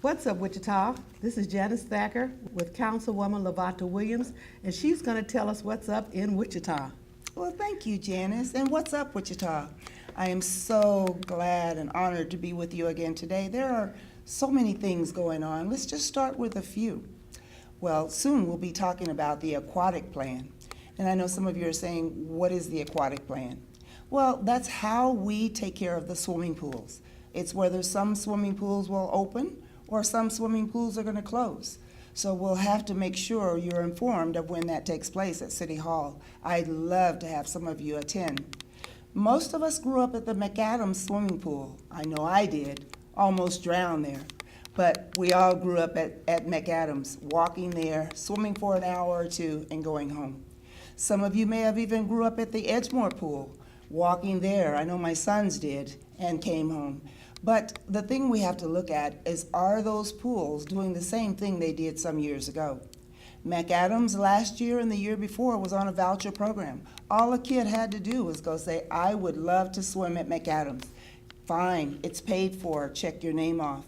What's up, Wichita? This is Janice Thacker with Councilwoman Lavonta Williams, and she's going to tell us what's up in Wichita. Well, thank you, Janice. And what's up, Wichita? I am so glad and honored to be with you again today. There are so many things going on. Let's just start with a few. Well, soon we'll be talking about the Aquatic plan. And I know some of you are saying, what is the Aquatic plan? Well, that's how we take care of the swimming pools. It's whether some swimming pools will open or some swimming pools are going to close. So we'll have to make sure you're informed of when that takes place at City Hall. I'd love to have some of you attend. Most of us grew up at the McAdams swimming pool. I know I did, almost drowned there. But we all grew up at McAdams, walking there, swimming for an hour or two, and going home. Some of you may have even grew up at the Edgemore pool, walking there. I know my sons did, and came home. But the thing we have to look at is, are those pools doing the same thing they did some years ago? McAdams last year and the year before was on a voucher program. All a kid had to do was go say, I would love to swim at McAdams. Fine, it's paid for, check your name off.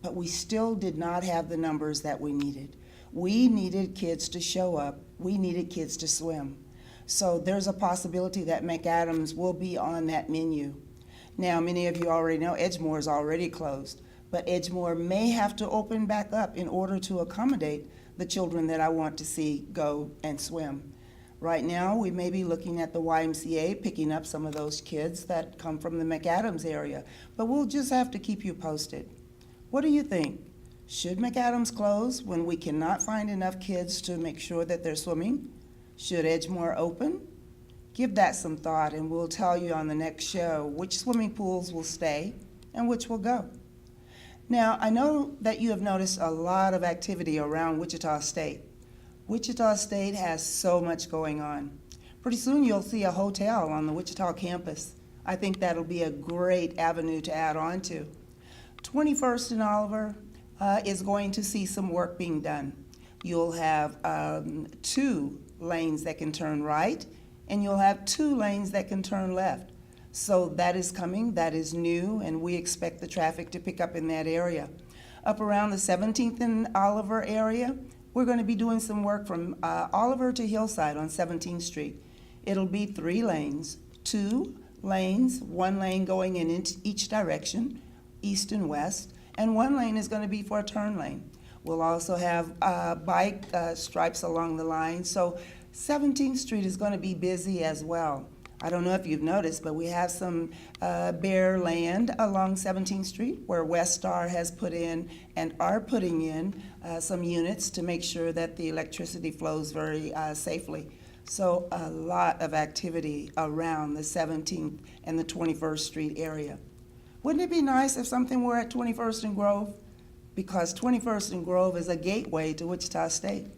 But we still did not have the numbers that we needed. We needed kids to show up. We needed kids to swim. So there's a possibility that McAdams will be on that menu. Now, many of you already know Edgemore is already closed, but Edgemore may have to open back up in order to accommodate the children that I want to see go and swim. Right now, we may be looking at the YMCA picking up some of those kids that come from the McAdams area, but we'll just have to keep you posted. What do you think? Should McAdams close when we cannot find enough kids to make sure that they're swimming? Should Edgemore open? Give that some thought, and we'll tell you on the next show which swimming pools will stay and which will go. Now, I know that you have noticed a lot of activity around Wichita State. Wichita State has so much going on. Pretty soon you'll see a hotel on the Wichita campus. I think that'll be a great avenue to add on to. 21st and Oliver is going to see some work being done. You'll have 2 lanes that can turn right, and you'll have 2 lanes that can turn left. So that is coming, that is new, and we expect the traffic to pick up in that area. Up around the 17th and Oliver area, we're going to be doing some work from Oliver to Hillside on 17th Street. It'll be 3 lanes, 2 lanes, 1 lane going in each direction, east and west, and 1 lane is going to be for a turn lane. We'll also have bike stripes along the line, so 17th Street is going to be busy as well. I don't know if you've noticed, but we have some bare land along 17th Street where Westar has put in and are putting in some units to make sure that the electricity flows very safely. So a lot of activity around the 17th and the 21st Street area. Wouldn't it be nice if something were at 21st and Grove? Because 21st and Grove is a gateway to Wichita State.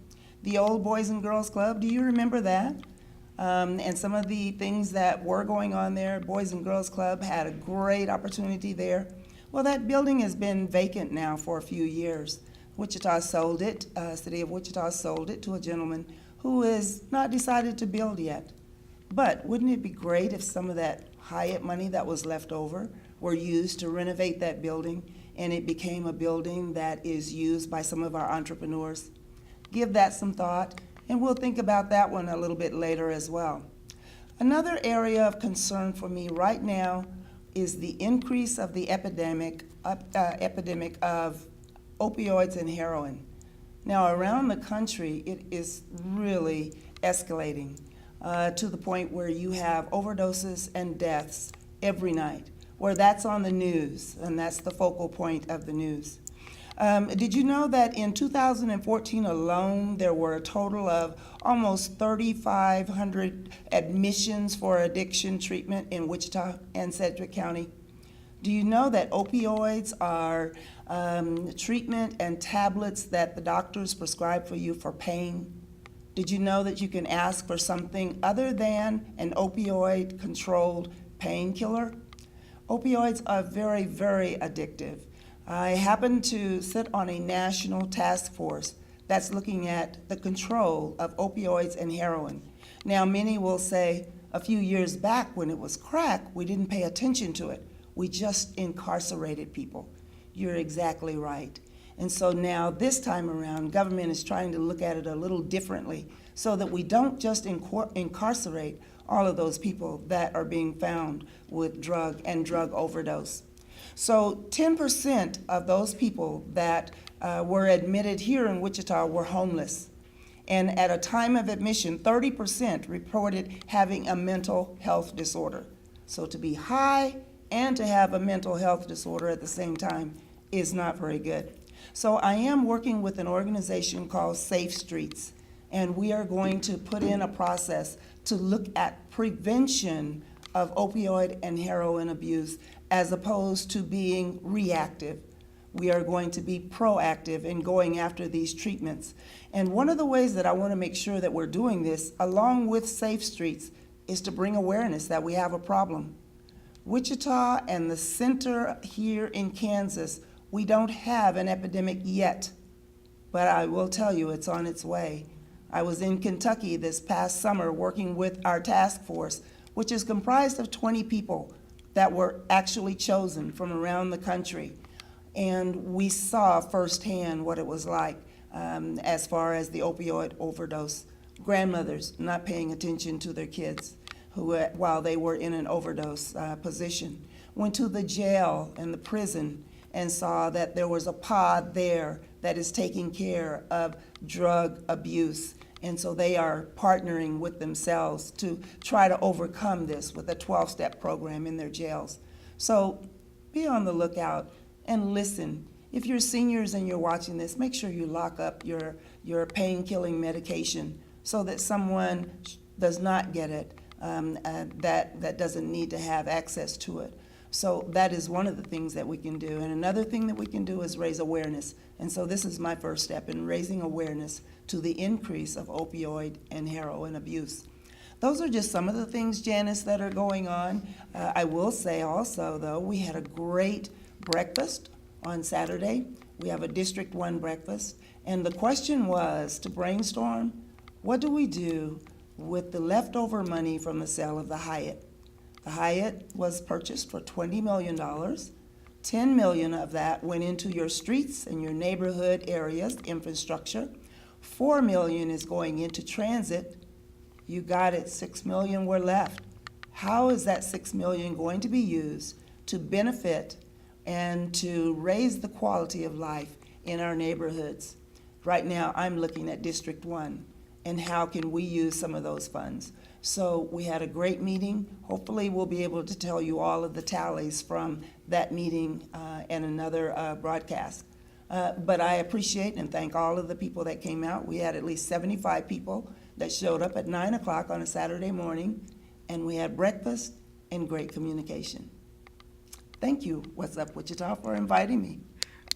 The old Boys and Girls Club, do you remember that? And some of the things that were going on there, Boys and Girls Club had a great opportunity there. Well, that building has been vacant now for a few years. Wichita sold it, City of Wichita sold it to a gentleman who has not decided to build yet. But wouldn't it be great if some of that Hyatt money that was left over were used to renovate that building, and it became a building that is used by some of our entrepreneurs? Give that some thought, and we'll think about that one a little bit later as well. Another area of concern for me right now is the increase of the epidemic of opioids and heroin. Now, around the country, it is really escalating to the point where you have overdoses and deaths every night, where that's on the news, and that's the focal point of the news. Did you know that in 2014 alone, there were a total of almost 3,500 admissions for addiction treatment in Wichita and Sedgwick County? Do you know that opioids are treatment and tablets that the doctors prescribe for you for pain? Did you know that you can ask for something other than an opioid-controlled painkiller? Opioids are very, very addictive. I happen to sit on a national task force that's looking at the control of opioids and heroin. Now, many will say a few years back when it was crack, we didn't pay attention to it. We just incarcerated people. You're exactly right. And so now this time around, government is trying to look at it a little differently so that we don't just incarcerate all of those people that are being found with drug and drug overdose. So 10% of those people that were admitted here in Wichita were homeless. And at a time of admission, 30% reported having a mental health disorder. So to be high and to have a mental health disorder at the same time is not very good. So I am working with an organization called Safe Streets, and we are going to put in a process to look at prevention of opioid and heroin abuse as opposed to being reactive. We are going to be proactive in going after these treatments. And one of the ways that I want to make sure that we're doing this, along with Safe Streets, is to bring awareness that we have a problem. Wichita and the center here in Kansas, we don't have an epidemic yet, but I will tell you it's on its way. I was in Kentucky this past summer working with our task force, which is comprised of 20 people that were actually chosen from around the country. And we saw firsthand what it was like as far as the opioid overdose. Grandmothers not paying attention to their kids who, while they were in an overdose position. Went to the jail and the prison and saw that there was a pod there that is taking care of drug abuse. And so they are partnering with themselves to try to overcome this with a 12-step program in their jails. So be on the lookout and listen. If you're seniors and you're watching this, make sure you lock up your pain-killing medication so that someone does not get it that doesn't need to have access to it. So that is one of the things that we can do. And another thing that we can do is raise awareness. And so this is my first step in raising awareness to the increase of opioid and heroin abuse. Those are just some of the things, Janice, that are going on. I will say also, though, we had a great breakfast on Saturday. We have a District 1 breakfast. And the question was to brainstorm, what do we do with the leftover money from the sale of the Hyatt? The Hyatt was purchased for $20 million. $10 million of that went into your streets and your neighborhood areas, infrastructure. $4 million is going into transit. You got it, $6 million were left. How is that $6 million going to be used to benefit and to raise the quality of life in our neighborhoods? Right now, I'm looking at District 1 and how can we use some of those funds. So we had a great meeting. Hopefully we'll be able to tell you all of the tallies from that meeting and another broadcast. But I appreciate and thank all of the people that came out. We had at least 75 people that showed up at 9 o'clock on a Saturday morning, and we had breakfast and great communication. Thank you, What's Up Wichita, for inviting me.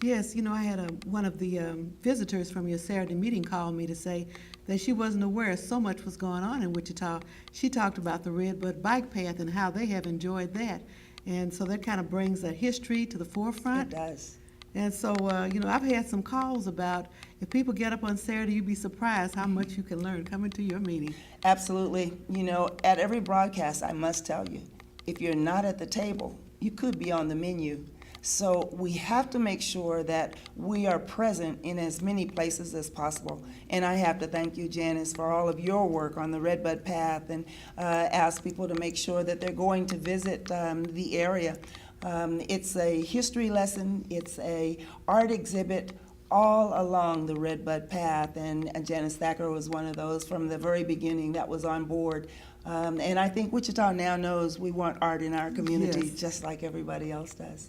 Yes, you know, I had one of the visitors from your Saturday meeting call me to say that she wasn't aware so much was going on in Wichita. She talked about the Redbud Bike Path and how they have enjoyed that. And so that kind of brings that history to the forefront. It does. And so, you know, I've had some calls about if people get up on Saturday, you'd be surprised how much you can learn coming to your meeting. Absolutely. You know, at every broadcast, I must tell you, if you're not at the table, you could be on the menu. So we have to make sure that we are present in as many places as possible. And I have to thank you, Janice, for all of your work on the Redbud Path and ask people to make sure that they're going to visit the area. It's a history lesson, it's a art exhibit all along the Redbud Path, and Janice Thacker was one of those from the very beginning that was on board. And I think Wichita now knows we want art in our community, Yes. just like everybody else does.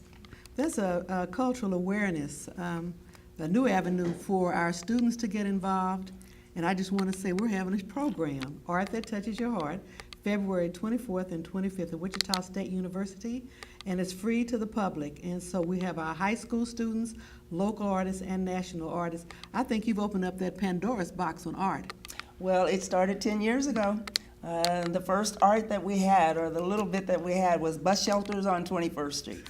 That's a cultural awareness, a new avenue for our students to get involved. And I just want to say we're having a program, Art That Touches Your Heart, February 24th and 25th at Wichita State University, and it's free to the public. And so we have our high school students, local artists, and national artists. I think you've opened up that Pandora's box on art. Well, it started 10 years ago. The first art that we had, or the little bit that we had, was bus shelters on 21st Street.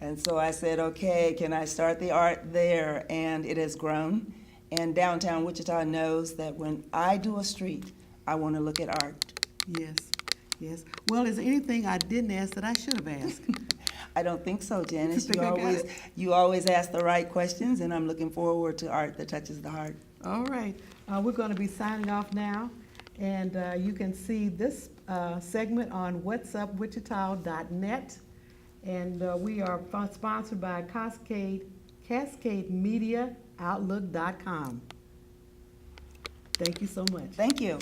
And so I said, okay, can I start the art there? And it has grown. And downtown Wichita knows that when I do a street, I want to look at art. Yes, yes. Well, is there anything I didn't ask that I should have asked? I don't think so, Janice. You think I got it? You always ask the right questions, and I'm looking forward to art that touches the heart. All right, we're going to be signing off now, and you can see this segment on whatsupwichita.net, and we are sponsored by Cascade Media, Outlook.com. Thank you so much. Thank you.